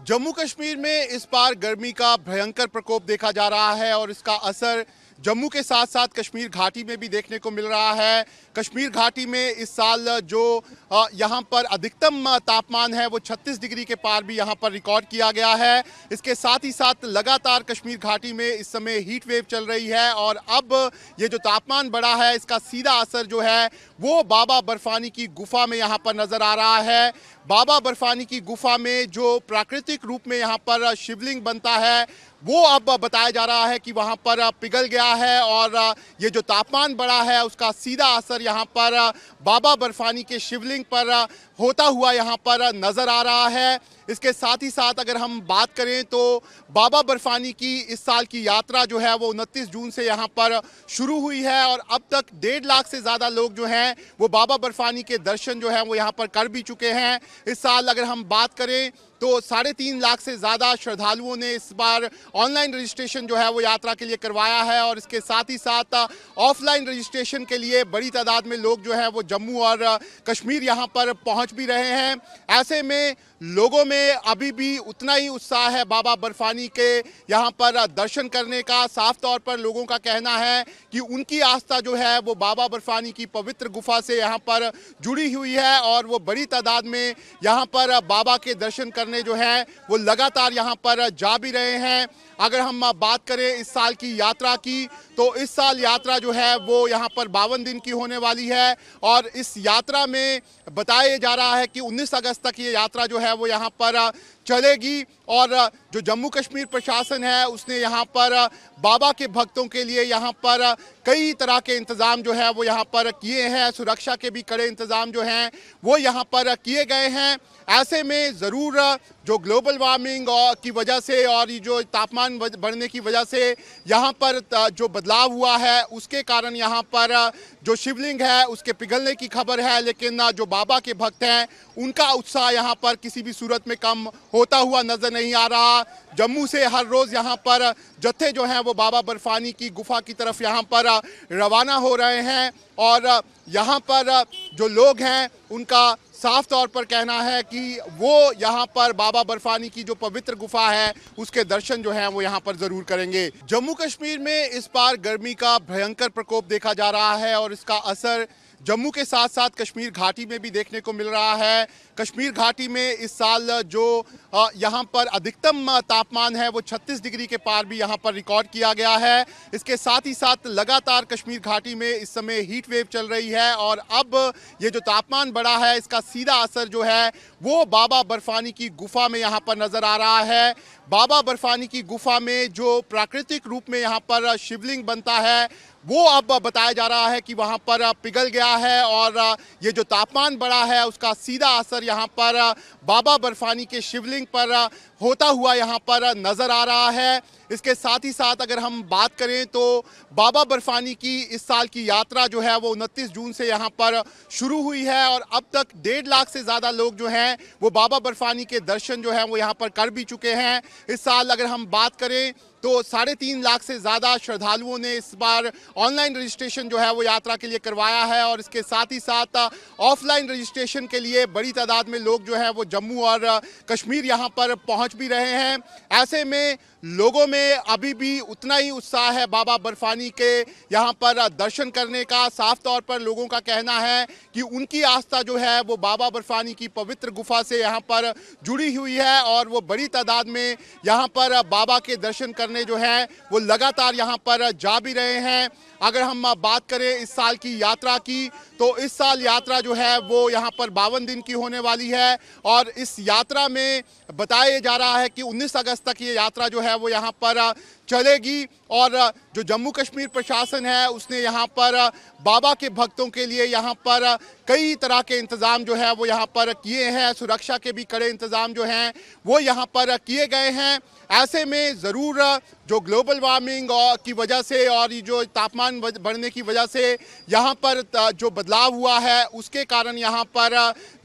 जम्मू कश्मीर में इस बार गर्मी का भयंकर प्रकोप देखा जा रहा है और इसका असर जम्मू के साथ साथ कश्मीर घाटी में भी देखने को मिल रहा है। कश्मीर घाटी में इस साल जो यहाँ पर अधिकतम तापमान है वो 36 डिग्री के पार भी यहाँ पर रिकॉर्ड किया गया है। इसके साथ ही साथ लगातार कश्मीर घाटी में इस समय हीट वेव चल रही है और अब ये जो तापमान बढ़ा है इसका सीधा असर जो है वो बाबा बर्फानी की गुफा में यहाँ पर नज़र आ रहा है। बाबा बर्फानी की गुफा में जो प्राकृतिक रूप में यहाँ पर शिवलिंग बनता है वो अब बताया जा रहा है कि वहाँ पर पिघल गया है और ये जो तापमान बढ़ा है उसका सीधा असर यहाँ पर बाबा बर्फानी के शिवलिंग पर होता हुआ यहाँ पर नज़र आ रहा है। इसके साथ ही साथ अगर हम बात करें तो बाबा बर्फानी की इस साल की यात्रा जो है वो 29 जून से यहाँ पर शुरू हुई है और अब तक 1.5 लाख से ज़्यादा लोग जो हैं वो बाबा बर्फानी के दर्शन जो है वो यहाँ पर कर भी चुके हैं। इस साल अगर हम बात करें तो 3.5 लाख से ज़्यादा श्रद्धालुओं ने इस बार ऑनलाइन रजिस्ट्रेशन जो है वो यात्रा के लिए करवाया है और इसके साथ ही साथ ऑफलाइन रजिस्ट्रेशन के लिए बड़ी तादाद में लोग जो है वो जम्मू और कश्मीर यहाँ पर पहुँच भी रहे हैं। ऐसे में लोगों में अभी भी उतना ही उत्साह है बाबा बर्फानी के यहाँ पर दर्शन करने का। साफ तौर पर लोगों का कहना है कि उनकी आस्था जो है वो बाबा बर्फानी की पवित्र गुफा से यहाँ पर जुड़ी हुई है और वो बड़ी तादाद में यहाँ पर बाबा के दर्शन करने जो है वो लगातार यहाँ पर जा भी रहे हैं। अगर हम बात करें इस साल की यात्रा की तो इस साल यात्रा जो है वो यहाँ पर 52 दिन की होने वाली है और इस यात्रा में बताया जा रहा है कि 19 अगस्त तक ये यात्रा जो है वो यहाँ पर चलेगी और जो जम्मू कश्मीर प्रशासन है उसने यहाँ पर बाबा के भक्तों के लिए यहाँ पर कई तरह के इंतज़ाम जो है वो यहाँ पर किए हैं। सुरक्षा के भी कड़े इंतज़ाम जो हैं वो यहाँ पर किए गए हैं। ऐसे में ज़रूर जो ग्लोबल वार्मिंग की वजह से और ये जो तापमान बढ़ने की वजह से यहाँ पर जो बदलाव हुआ है उसके कारण यहाँ पर जो शिवलिंग है उसके पिघलने की खबर है, लेकिन जो बाबा के भक्त हैं उनका उत्साह यहाँ पर किसी भी सूरत में कम होता हुआ नज़र नहीं आ रहा। जम्मू से हर रोज़ यहाँ पर जत्थे जो हैं वो बाबा बर्फानी की गुफा की तरफ यहाँ पर रवाना हो रहे हैं और यहाँ पर जो लोग हैं उनका साफ तौर पर कहना है कि वो यहाँ पर बाबा बर्फानी की जो पवित्र गुफा है उसके दर्शन जो हैं वो यहाँ पर ज़रूर करेंगे। जम्मू कश्मीर में इस बार गर्मी का भयंकर प्रकोप देखा जा रहा है और इसका असर जम्मू के साथ साथ कश्मीर घाटी में भी देखने को मिल रहा है। कश्मीर घाटी में इस साल जो यहाँ पर अधिकतम तापमान है वो 36 डिग्री के पार भी यहाँ पर रिकॉर्ड किया गया है। इसके साथ ही साथ लगातार कश्मीर घाटी में इस समय हीट वेव चल रही है और अब ये जो तापमान बढ़ा है इसका सीधा असर जो है वो बाबा बर्फानी की गुफा में यहाँ पर नज़र आ रहा है। बाबा बर्फानी की गुफा में जो प्राकृतिक रूप में यहाँ पर शिवलिंग बनता है वो अब बताया जा रहा है कि वहाँ पर पिघल गया है और ये जो तापमान बढ़ा है उसका सीधा असर यहाँ पर बाबा बर्फानी के शिवलिंग पर होता हुआ यहाँ पर नज़र आ रहा है। इसके साथ ही साथ अगर हम बात करें तो बाबा बर्फानी की इस साल की यात्रा जो है वो 29 जून से यहाँ पर शुरू हुई है और अब तक 1.5 लाख से ज़्यादा लोग जो हैं वो बाबा बर्फानी के दर्शन जो हैं वो यहाँ पर कर भी चुके हैं। इस साल अगर हम बात करें तो 3.5 लाख से ज़्यादा श्रद्धालुओं ने इस बार ऑनलाइन रजिस्ट्रेशन जो है वो यात्रा के लिए करवाया है और इसके साथ ही साथ ऑफलाइन रजिस्ट्रेशन के लिए बड़ी तादाद में लोग जो हैं वो जम्मू और कश्मीर यहाँ पर पहुँच भी रहे हैं। ऐसे में लोगों में अभी भी उतना ही उत्साह है बाबा बर्फानी के यहाँ पर दर्शन करने का। साफ तौर पर लोगों का कहना है कि उनकी आस्था जो है वो बाबा बर्फानी की पवित्र गुफा से यहाँ पर जुड़ी हुई है और वो बड़ी तादाद में यहाँ पर बाबा के दर्शन करने जो है वो लगातार यहाँ पर जा भी रहे हैं। अगर हम बात करें इस साल की यात्रा की तो इस साल यात्रा जो है वो यहाँ पर 52 दिन की होने वाली है और इस यात्रा में बताया जा रहा है कि 19 अगस्त तक ये यात्रा जो है वो यहाँ पर चलेगी और जो जम्मू कश्मीर प्रशासन है उसने यहाँ पर बाबा के भक्तों के लिए यहाँ पर कई तरह के इंतज़ाम जो है वो यहाँ पर किए हैं। सुरक्षा के भी कड़े इंतज़ाम जो हैं वो यहाँ पर किए गए हैं। ऐसे में ज़रूर जो ग्लोबल वार्मिंग की वजह से और ये जो तापमान बढ़ने की वजह से यहाँ पर जो बदलाव हुआ है उसके कारण यहाँ पर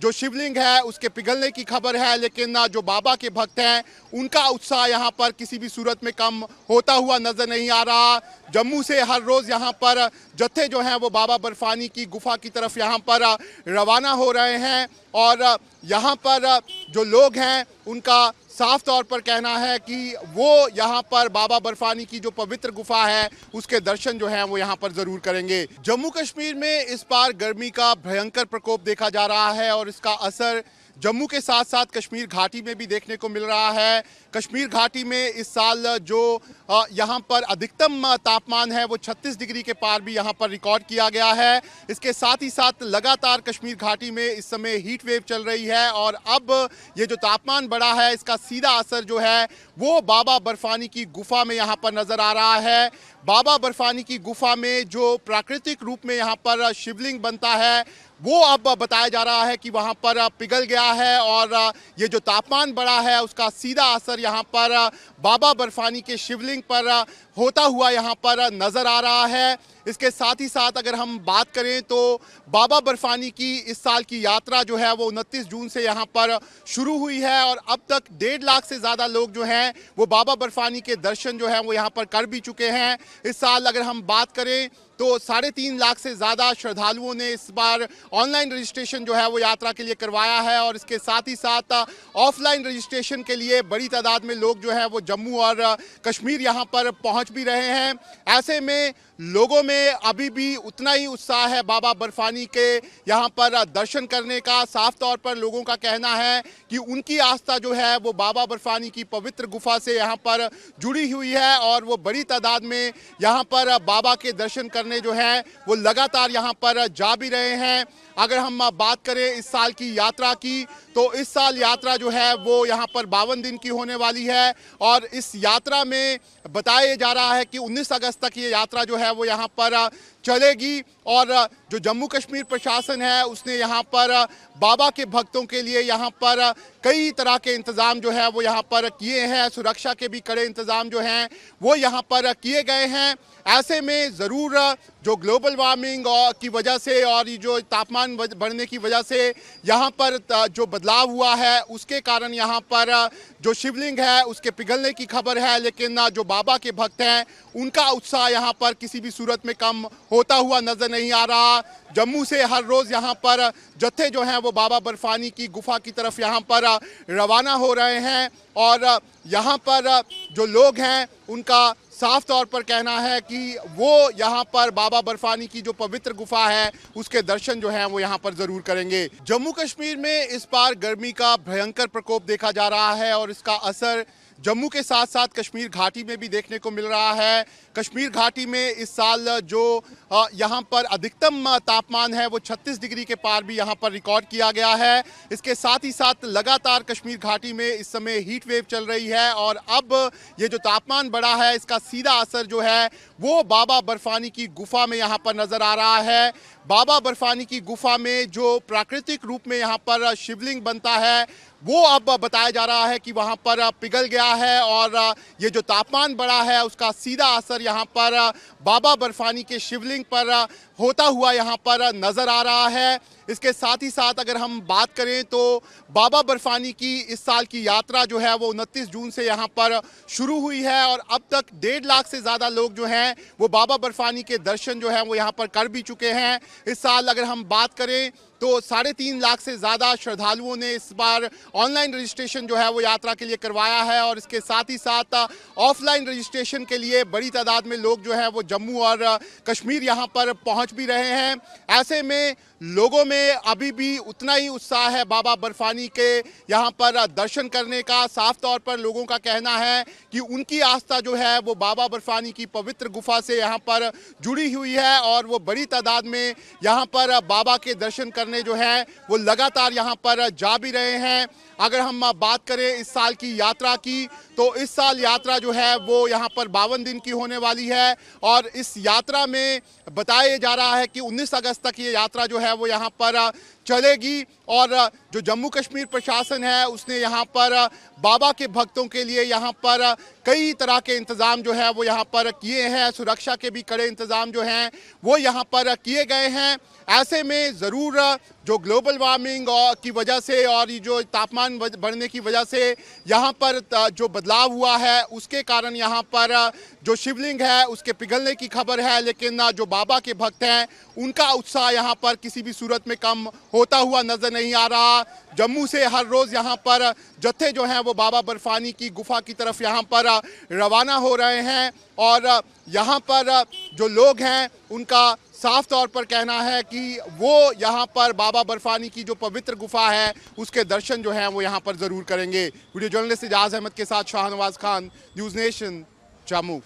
जो शिवलिंग है उसके पिघलने की खबर है, लेकिन जो बाबा के भक्त हैं उनका उत्साह यहाँ पर किसी भी सूरत में कम होता हुआ नज़र नहीं आ रहा। जम्मू से हर रोज़ यहाँ पर जत्थे जो हैं वो बाबा बर्फानी की गुफा की तरफ यहाँ पर रवाना हो रहे हैं और यहाँ पर जो लोग हैं उनका साफ तौर पर कहना है कि वो यहाँ पर बाबा बर्फानी की जो पवित्र गुफा है उसके दर्शन जो हैं वो यहाँ पर ज़रूर करेंगे। जम्मू कश्मीर में इस बार गर्मी का भयंकर प्रकोप देखा जा रहा है और इसका असर जम्मू के साथ साथ कश्मीर घाटी में भी देखने को मिल रहा है। कश्मीर घाटी में इस साल जो यहाँ पर अधिकतम तापमान है वो 36 डिग्री के पार भी यहाँ पर रिकॉर्ड किया गया है। इसके साथ ही साथ लगातार कश्मीर घाटी में इस समय हीट वेव चल रही है और अब ये जो तापमान बढ़ा है इसका सीधा असर जो है वो बाबा बर्फानी की गुफा में यहाँ पर नज़र आ रहा है। बाबा बर्फानी की गुफा में जो प्राकृतिक रूप में यहाँ पर शिवलिंग बनता है वो अब बताया जा रहा है कि वहाँ पर पिघल गया है और ये जो तापमान बढ़ा है उसका सीधा असर यहाँ पर बाबा बर्फानी के शिवलिंग पर होता हुआ यहाँ पर नज़र आ रहा है। इसके साथ ही साथ अगर हम बात करें तो बाबा बर्फानी की इस साल की यात्रा जो है वो 29 जून से यहाँ पर शुरू हुई है और अब तक 1.5 लाख से ज़्यादा लोग जो हैं वो बाबा बर्फानी के दर्शन जो हैं वो यहाँ पर कर भी चुके हैं। इस साल अगर हम बात करें तो 3.5 लाख से ज़्यादा श्रद्धालुओं ने इस बार ऑनलाइन रजिस्ट्रेशन जो है वो यात्रा के लिए करवाया है और इसके साथ ही साथ ऑफलाइन रजिस्ट्रेशन के लिए बड़ी तादाद में लोग जो है वो जम्मू और कश्मीर यहाँ पर पहुँच भी रहे हैं। ऐसे में लोगों में अभी भी उतना ही उत्साह है बाबा बर्फानी के यहाँ पर दर्शन करने का। साफ तौर पर लोगों का कहना है कि उनकी आस्था जो है वो बाबा बर्फानी की पवित्र गुफा से यहाँ पर जुड़ी हुई है और वो बड़ी तादाद में यहाँ पर बाबा के दर्शन करने जो है वो लगातार यहाँ पर जा भी रहे हैं। अगर हम बात करें इस साल की यात्रा की तो इस साल यात्रा जो है वो यहाँ पर 52 दिन की होने वाली है और इस यात्रा में बताया जा रहा है कि 19 अगस्त तक ये यात्रा जो है वो यहाँ पर चलेगी और जो जम्मू कश्मीर प्रशासन है उसने यहाँ पर बाबा के भक्तों के लिए यहाँ पर कई तरह के इंतज़ाम जो है वो यहाँ पर किए हैं। सुरक्षा के भी कड़े इंतज़ाम जो हैं वो यहाँ पर किए गए हैं। ऐसे में ज़रूर जो ग्लोबल वार्मिंग की वजह से और ये जो तापमान बढ़ने की वजह से यहाँ पर जो बदलाव हुआ है उसके कारण यहाँ पर जो शिवलिंग है उसके पिघलने की खबर है, लेकिन जो बाबा के भक्त हैं उनका उत्साह यहाँ पर किसी भी सूरत में कम होता हुआ नज़र नहीं आ रहा। जम्मू से हर रोज़ यहाँ पर जत्थे जो हैं वो बाबा बर्फानी की गुफा की तरफ यहाँ पर रवाना हो रहे हैं और यहाँ पर जो लोग हैं उनका साफ तौर पर कहना है कि वो यहाँ पर बाबा बर्फानी की जो पवित्र गुफा है उसके दर्शन जो हैं वो यहाँ पर ज़रूर करेंगे। जम्मू कश्मीर में इस बार गर्मी का भयंकर प्रकोप देखा जा रहा है और इसका असर जम्मू के साथ साथ कश्मीर घाटी में भी देखने को मिल रहा है। कश्मीर घाटी में इस साल जो यहाँ पर अधिकतम तापमान है वो 36 डिग्री के पार भी यहाँ पर रिकॉर्ड किया गया है। इसके साथ ही साथ लगातार कश्मीर घाटी में इस समय हीट वेव चल रही है और अब ये जो तापमान बढ़ा है इसका सीधा असर जो है वो बाबा बर्फानी की गुफा में यहाँ पर नज़र आ रहा है। बाबा बर्फानी की गुफा में जो प्राकृतिक रूप में यहाँ पर शिवलिंग बनता है वो अब बताया जा रहा है कि वहाँ पर पिघल गया है और ये जो तापमान बढ़ा है उसका सीधा असर यहाँ पर बाबा बर्फानी के शिवलिंग पर होता हुआ यहाँ पर नज़र आ रहा है। इसके साथ ही साथ अगर हम बात करें तो बाबा बर्फानी की इस साल की यात्रा जो है वो 29 जून से यहाँ पर शुरू हुई है और अब तक 1.5 लाख से ज़्यादा लोग जो हैं वो बाबा बर्फानी के दर्शन जो हैं वो यहाँ पर कर भी चुके हैं। इस साल अगर हम बात करें तो 3.5 लाख से ज़्यादा श्रद्धालुओं ने इस बार ऑनलाइन रजिस्ट्रेशन जो है वो यात्रा के लिए करवाया है और इसके साथ ही साथ ऑफलाइन रजिस्ट्रेशन के लिए बड़ी तादाद में लोग जो है वो जम्मू और कश्मीर यहाँ पर पहुँच भी रहे हैं। ऐसे में लोगों में अभी भी उतना ही उत्साह है बाबा बर्फानी के यहाँ पर दर्शन करने का। साफ तौर पर लोगों का कहना है कि उनकी आस्था जो है वो बाबा बर्फानी की पवित्र गुफा से यहाँ पर जुड़ी हुई है और वो बड़ी तादाद में यहाँ पर बाबा के दर्शन करने जो है वो लगातार यहाँ पर जा भी रहे हैं। अगर हम बात करें इस साल की यात्रा की तो इस साल यात्रा जो है वो यहाँ पर 52 दिन की होने वाली है और इस यात्रा में बताया जा रहा है कि 19 अगस्त तक ये यात्रा जो है वो यहाँ पर चलेगी और जो जम्मू कश्मीर प्रशासन है उसने यहाँ पर बाबा के भक्तों के लिए यहाँ पर कई तरह के इंतज़ाम जो है वो यहाँ पर किए हैं। सुरक्षा के भी कड़े इंतज़ाम जो हैं वो यहाँ पर किए गए हैं। ऐसे में ज़रूर जो ग्लोबल वार्मिंग और की वजह से और ये जो तापमान बढ़ने की वजह से यहाँ पर जो बदलाव हुआ है उसके कारण यहाँ पर जो शिवलिंग है उसके पिघलने की खबर है। लेकिन जो बाबा के भक्त हैं उनका उत्साह यहाँ पर किसी भी सूरत में कम होता हुआ नजर नहीं आ रहा। जम्मू से हर रोज यहाँ पर जत्थे जो हैं वो बाबा बर्फानी की गुफा की तरफ यहाँ पर रवाना हो रहे हैं और यहाँ पर जो लोग हैं उनका साफ तौर पर कहना है कि वो यहाँ पर बाबा बर्फानी की जो पवित्र गुफा है उसके दर्शन जो हैं वो यहाँ पर ज़रूर करेंगे। वीडियो जर्नलिस्ट इजाज़ अहमद के साथ शाहनवाज खान, न्यूज़ नेशन, जम्मू।